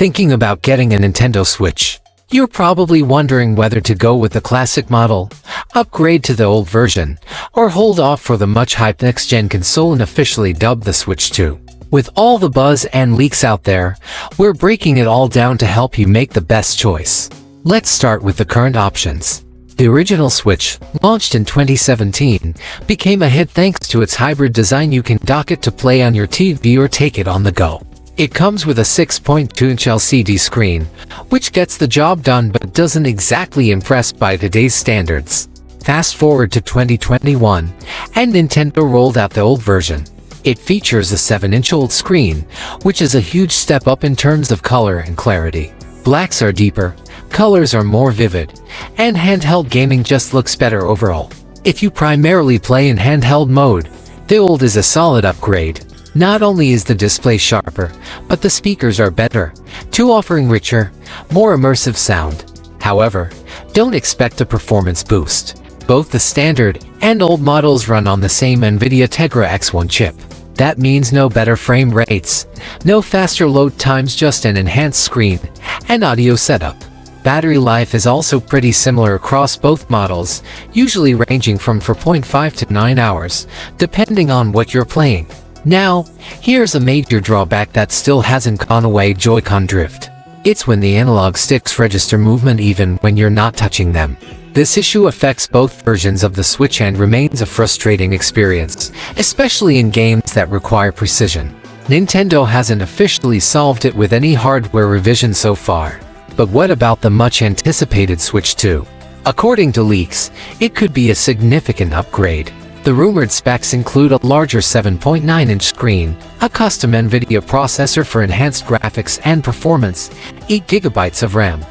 Thinking about getting a Nintendo Switch? You're probably wondering whether to go with the classic model, upgrade to the old version, or hold off for the much-hyped next-gen console and officially dubbed the Switch 2. With all the buzz and leaks out there, we're breaking it all down to help you make the best choice. Let's start with the current options. The original Switch, launched in 2017, became a hit thanks to its hybrid design. You can dock it to play on your TV or take it on the go. It comes with a 6.2-inch LCD screen, which gets the job done but doesn't exactly impress by today's standards. Fast forward to 2021, and Nintendo rolled out the old version. It features a 7-inch OLED screen, which is a huge step up in terms of color and clarity. Blacks are deeper, colors are more vivid, and handheld gaming just looks better overall. If you primarily play in handheld mode, the OLED is a solid upgrade. Not only is the display sharper, but the speakers are better, too, offering richer, more immersive sound. However, don't expect a performance boost. Both the standard and old models run on the same NVIDIA Tegra X1 chip. That means no better frame rates, no faster load times, just an enhanced screen and audio setup. Battery life is also pretty similar across both models, usually ranging from 4.5 to 9 hours, depending on what you're playing. Now, here's a major drawback that still hasn't gone away: Joy-Con drift. It's when the analog sticks register movement even when you're not touching them. This issue affects both versions of the Switch and remains a frustrating experience, especially in games that require precision. Nintendo hasn't officially solved it with any hardware revision so far. But what about the much-anticipated Switch 2? According to leaks, it could be a significant upgrade. The rumored specs include a larger 7.9-inch screen, a custom NVIDIA processor for enhanced graphics and performance, 8GB of RAM,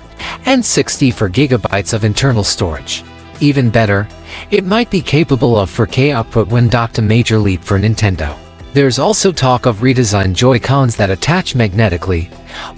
and 64GB of internal storage. Even better, it might be capable of 4K output when docked, a major leap for Nintendo. There's also talk of redesigned Joy-Cons that attach magnetically,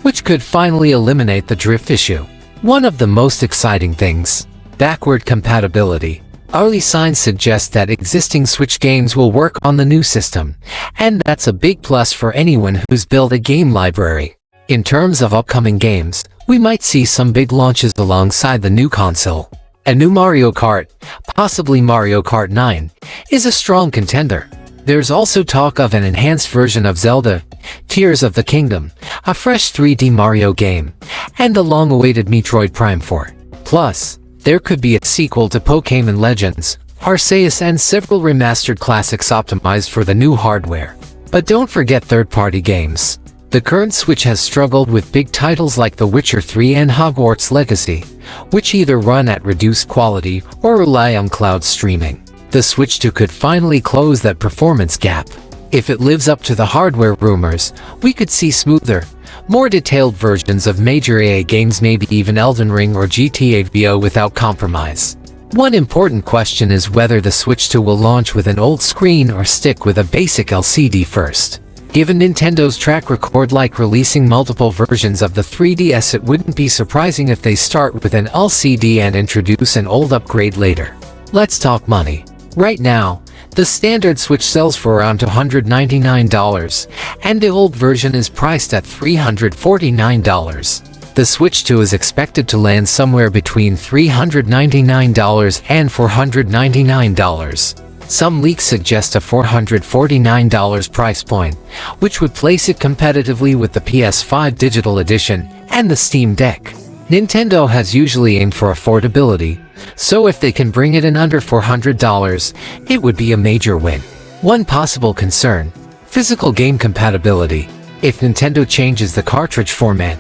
which could finally eliminate the drift issue. One of the most exciting things: backward compatibility. Early signs suggest that existing Switch games will work on the new system, and that's a big plus for anyone who's built a game library. In terms of upcoming games, we might see some big launches alongside the new console. A new Mario Kart, possibly Mario Kart 9, is a strong contender. There's also talk of an enhanced version of Zelda, Tears of the Kingdom, a fresh 3D Mario game, and the long-awaited Metroid Prime 4. Plus, there could be a sequel to Pokémon Legends, Arceus, and several remastered classics optimized for the new hardware. But don't forget third-party games. The current Switch has struggled with big titles like The Witcher 3 and Hogwarts Legacy, which either run at reduced quality or rely on cloud streaming. The Switch 2 could finally close that performance gap. If it lives up to the hardware rumors, we could see smoother, more detailed versions of major AA games, maybe even Elden Ring or GTA V without compromise. One important question is whether the Switch 2 will launch with an OLED screen or stick with a basic LCD first. Given Nintendo's track record like releasing multiple versions of the 3DS, it wouldn't be surprising if they start with an LCD and introduce an OLED upgrade later. Let's talk money. Right now, the standard Switch sells for around $299, and the old version is priced at $349. The Switch 2 is expected to land somewhere between $399 and $499. Some leaks suggest a $449 price point, which would place it competitively with the PS5 Digital Edition and the Steam Deck. Nintendo has usually aimed for affordability, so if they can bring it in under $400, it would be a major win. One possible concern: physical game compatibility. If Nintendo changes the cartridge format,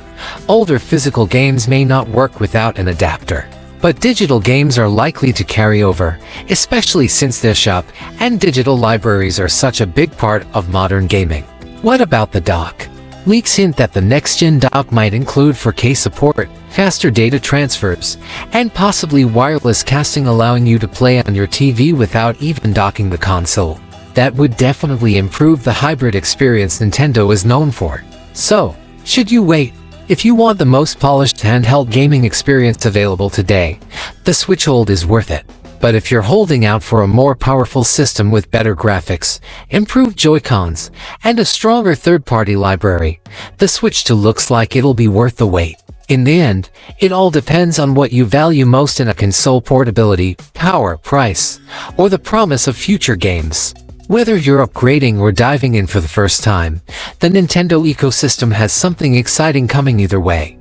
older physical games may not work without an adapter. But digital games are likely to carry over, especially since the shop and digital libraries are such a big part of modern gaming. What about the dock? Leaks hint that the next-gen dock might include 4K support, faster data transfers, and possibly wireless casting, allowing you to play on your TV without even docking the console. That would definitely improve the hybrid experience Nintendo is known for. So, should you wait? If you want the most polished handheld gaming experience available today, the Switch OLED is worth it. But if you're holding out for a more powerful system with better graphics, improved Joy-Cons, and a stronger third-party library, the Switch 2 looks like it'll be worth the wait. In the end, it all depends on what you value most in a console: portability, power, price, or the promise of future games. Whether you're upgrading or diving in for the first time, the Nintendo ecosystem has something exciting coming either way.